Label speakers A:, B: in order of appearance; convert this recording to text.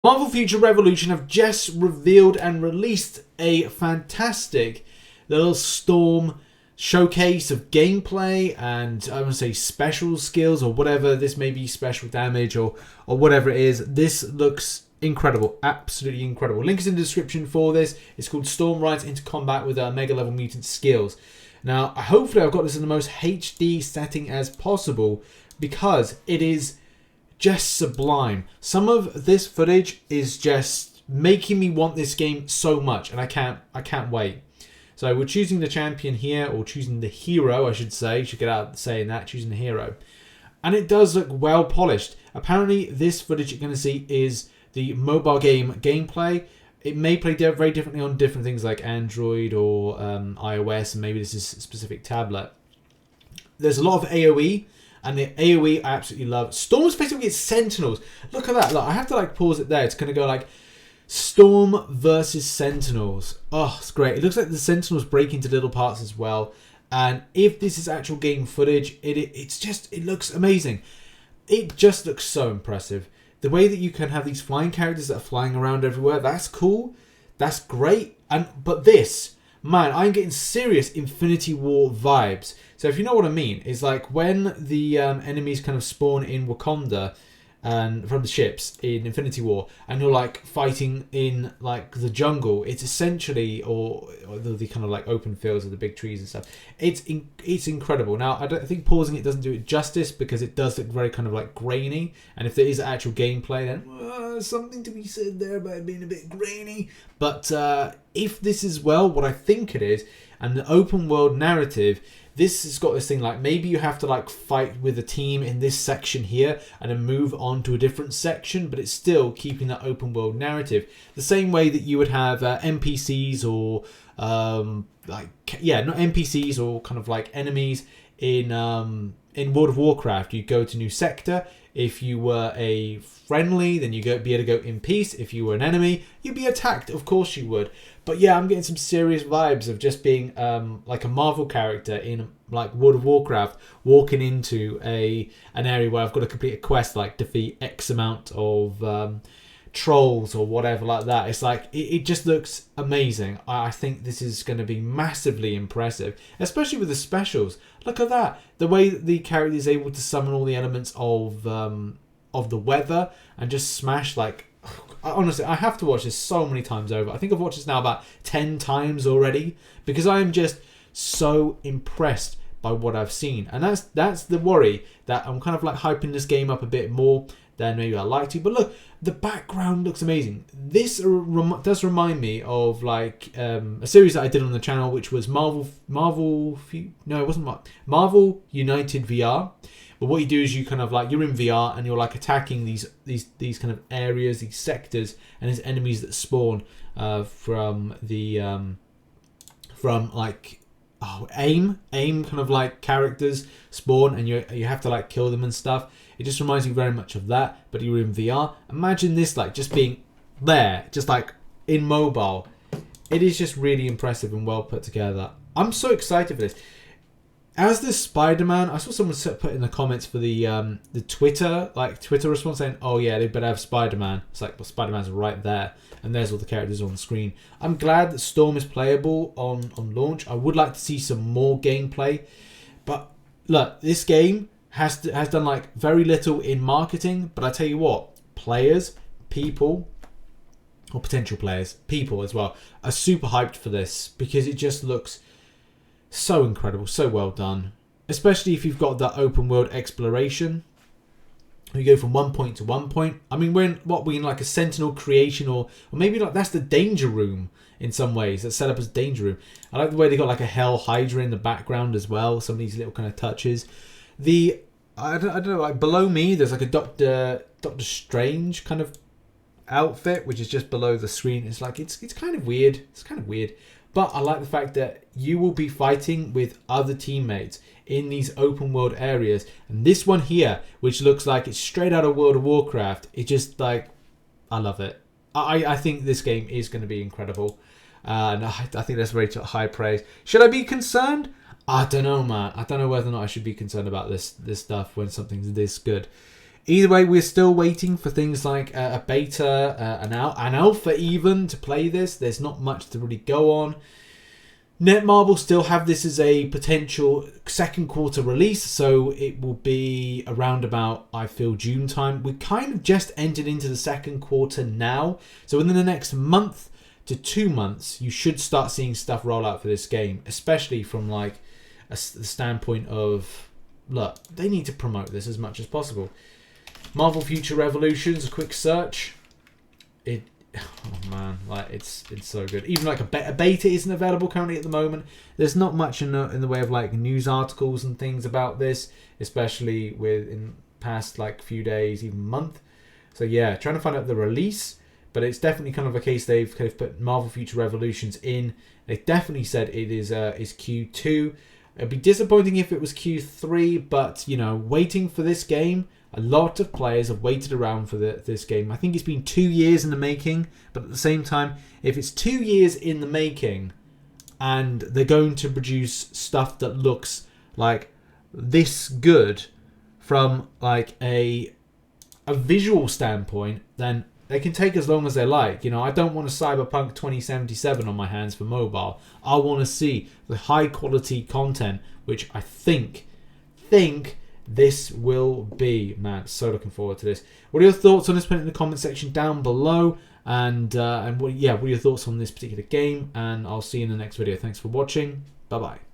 A: Marvel Future Revolution have just revealed and released a fantastic little Storm showcase of gameplay and I want to say special skills or whatever this may be, special damage or whatever it is. This looks incredible, absolutely incredible. Link is in the description for this. It's called Storm Rides into Combat with Mega Level Mutant Skills. Now, hopefully I've got this in the most HD setting as possible because it is just sublime. Some of this footage is just making me want this game so much, and I can't wait. So we're choosing the champion here, or choosing the hero, I should say. Should get out saying that, choosing the hero. And it does look well polished. Apparently, this footage you're going to see is the mobile game gameplay. It may play very differently on different things like Android or iOS, and maybe this is a specific tablet. There's a lot of AoE. And the AoE I absolutely love. Storm's basically its Sentinels. Look at that. Look, I have to like pause it there. It's going to go like Storm versus Sentinels. Oh, it's great. It looks like the Sentinels break into little parts as well. And if this is actual game footage, it looks amazing. It just looks so impressive. The way that you can have these flying characters that are flying around everywhere, that's cool. That's great. But this, man, I'm getting serious Infinity War vibes. So if you know what I mean, it's like when the enemies kind of spawn in Wakanda and from the ships in Infinity War, and you're like fighting in like the jungle. It's essentially, or the kind of like open fields of the big trees and stuff. It's incredible. Now I think pausing it doesn't do it justice because it does look very kind of like grainy. And if there is actual gameplay, then something to be said there about it being a bit grainy. But if this is what I think it is, and the open world narrative. This has got this thing like maybe you have to like fight with a team in this section here and then move on to a different section, but it's still keeping that open world narrative. The same way that you would have NPCs or not NPCs or kind of like enemies in World of Warcraft. You go to new sector. If you were a friendly, then you be able to go in peace. If you were an enemy, you'd be attacked. Of course you would. But yeah, I'm getting some serious vibes of just being like a Marvel character in like World of Warcraft, walking into an area where I've got to complete a quest, like defeat X amount of trolls or whatever like that. It's like it just looks amazing. I think this is going to be massively impressive, especially with the specials. Look at that, the way that the character is able to summon all the elements of the weather and just smash like. Honestly, I have to watch this so many times over. I think I've watched this now about 10 times already because I am just so impressed by what I've seen. And that's the worry, that I'm kind of like hyping this game up a bit more than maybe I like to. But look, the background looks amazing. This does remind me of like a series that I did on the channel, which was Marvel United VR. But what you do is you kind of like, you're in VR and you're like attacking these kind of areas, these sectors, and there's enemies that spawn from AIM kind of like characters spawn, and you have to like kill them and stuff. It just reminds me very much of that, but you're in VR. Imagine this like just being there, just like in mobile. It is just really impressive and well put together. I'm so excited for this. As this Spider-Man, I saw someone put in the comments for the Twitter response saying, "Oh yeah, they better have Spider-Man." It's like, well, Spider-Man's right there, and there's all the characters on the screen. I'm glad that Storm is playable on launch. I would like to see some more gameplay, but look, this game has done like very little in marketing. But I tell you what, people as well, are super hyped for this because it just looks so incredible, so well done. Especially if you've got that open world exploration. You go from one point to one point. I mean, we're in like a Sentinel creation, or maybe like that's the danger room in some ways. That's set up as danger room. I like the way they got like a Hell Hydra in the background as well. Some of these little kind of touches. I don't know, like below me, there's like a Doctor Strange kind of outfit, which is just below the screen. It's like it's kind of weird. It's kind of weird. But I like the fact that you will be fighting with other teammates in these open world areas. And this one here, which looks like it's straight out of World of Warcraft, it just like, I love it. I think this game is going to be incredible. And I think that's very high praise. Should I be concerned? I don't know, man. I don't know whether or not I should be concerned about this stuff when something's this good. Either way, we're still waiting for things like a beta, an alpha even, to play this. There's not much to really go on. Netmarble still have this as a potential second quarter release, so it will be around about, I feel, June time. We kind of just entered into the second quarter now, so within the next month to 2 months, you should start seeing stuff roll out for this game, especially from like the standpoint of, look, they need to promote this as much as possible. Marvel Future Revolutions, a quick search. Oh man, like it's so good. Even like a beta isn't available currently at the moment. There's not much in the way of like news articles and things about this, especially in past like few days, even month. So yeah, trying to find out the release, but it's definitely kind of a case they've kind of put Marvel Future Revolutions in. They definitely said it is Q2. It'd be disappointing if it was Q3, but you know, waiting for this game. A lot of players have waited around for this game. I think it's been 2 years in the making, but at the same time, if it's 2 years in the making and they're going to produce stuff that looks like this good from like a visual standpoint, then they can take as long as they like. You know, I don't want a Cyberpunk 2077 on my hands for mobile. I want to see the high quality content, which I think this will be. Man, so looking forward to this. What are your thoughts on this? Put it in the comment section down below. And what are your thoughts on this particular game? And I'll see you in the next video. Thanks for watching. Bye bye.